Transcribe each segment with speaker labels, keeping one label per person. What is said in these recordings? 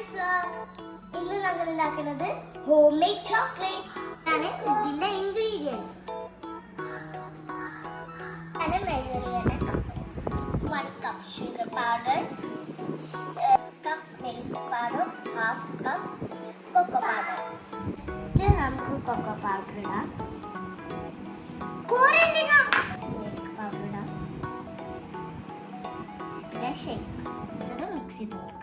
Speaker 1: Anjali's vlog. ഇന്ന് നമ്മൾ ഉണ്ടാക്കുന്നത് homemade chocolate. ആണ് ഇതിന്റെ ingredients. ആണ് measure ചെയ്യണ cup. 1 cup sugar powder, cup milk powder, half cup cocoa powder. ഇത് നമുക്ക് cocoa powder ഇടാം. കോരണ്ടിന milk powder ഇടാം. പിന്നെ shake. ഇത് mix ചെയ്ത് കൊടുക്കാം.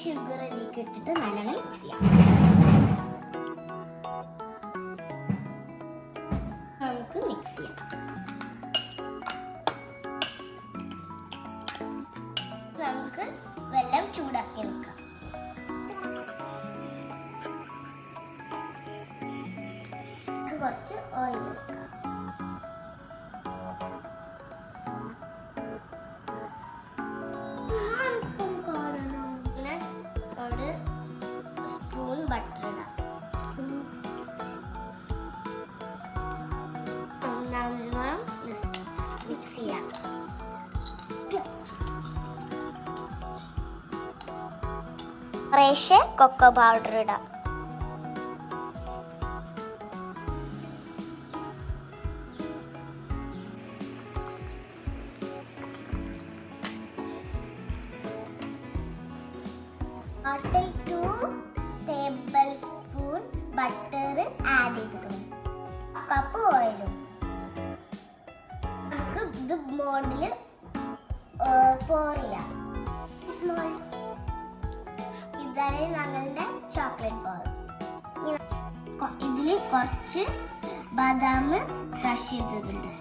Speaker 1: ഷുഗർ ഇതിലേക്ക് ഇട്ടിട്ട് നല്ലോണം മിക്സ് ചെയ്യാം. നമുക്ക് മിക്സ് ചെയ്യാം. നമുക്ക് വെള്ളം ചൂടാക്കി വെക്കാം. കുറച്ച് ഓയിൽ വെക്കാം. ബട്ടർ ഇടാം. മിക്സ് ചെയ്യാം. കുറേശ്ശെ കൊക്കോ പൗഡർ ഇടാം. അതിൽ 2 tablespoon ബട്ടർ ആഡ് ചെയ്തിട്ടുണ്ട്. കപ്പ് ഓയിലും നമുക്ക് ഇത് മോഡിൽ പോർ ചെയ്യാം. ഇതാണ് ഞങ്ങളുടെ ചോക്ലേറ്റ് ബോൾ. ഇതിൽ കുറച്ച് ബദാം ക്രഷ് ചെയ്തിട്ടുണ്ട്.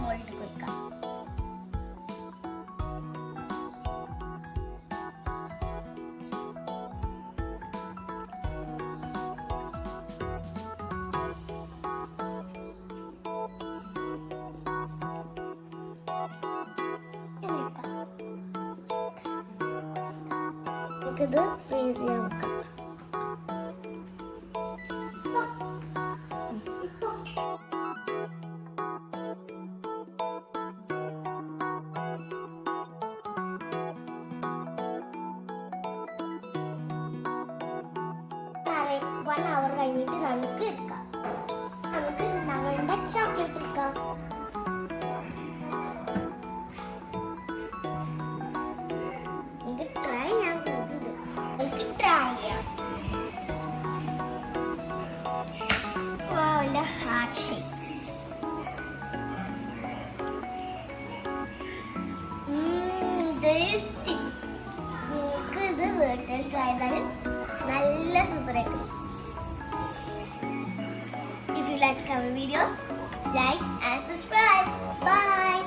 Speaker 1: മോൾഡ് വെക്കാം. ഇത് ഫ്രീസ് ചെയ്യാൻ വെക്കാം. One hour കഴിഞ്ഞിട്ട് നമുക്ക് എടുക്കാം. നമുക്ക് ഞങ്ങളുടെ ചോക്ലേറ്റ് എടുക്കാം. Heart shape. Tasty. നിങ്ങൾക്ക് ഇത് വീട്ടിൽ ട്രൈ ചെയ്താൽ നല്ല സൂപ്പർ ആയിരിക്കും. If you like our video, like and subscribe. Bye.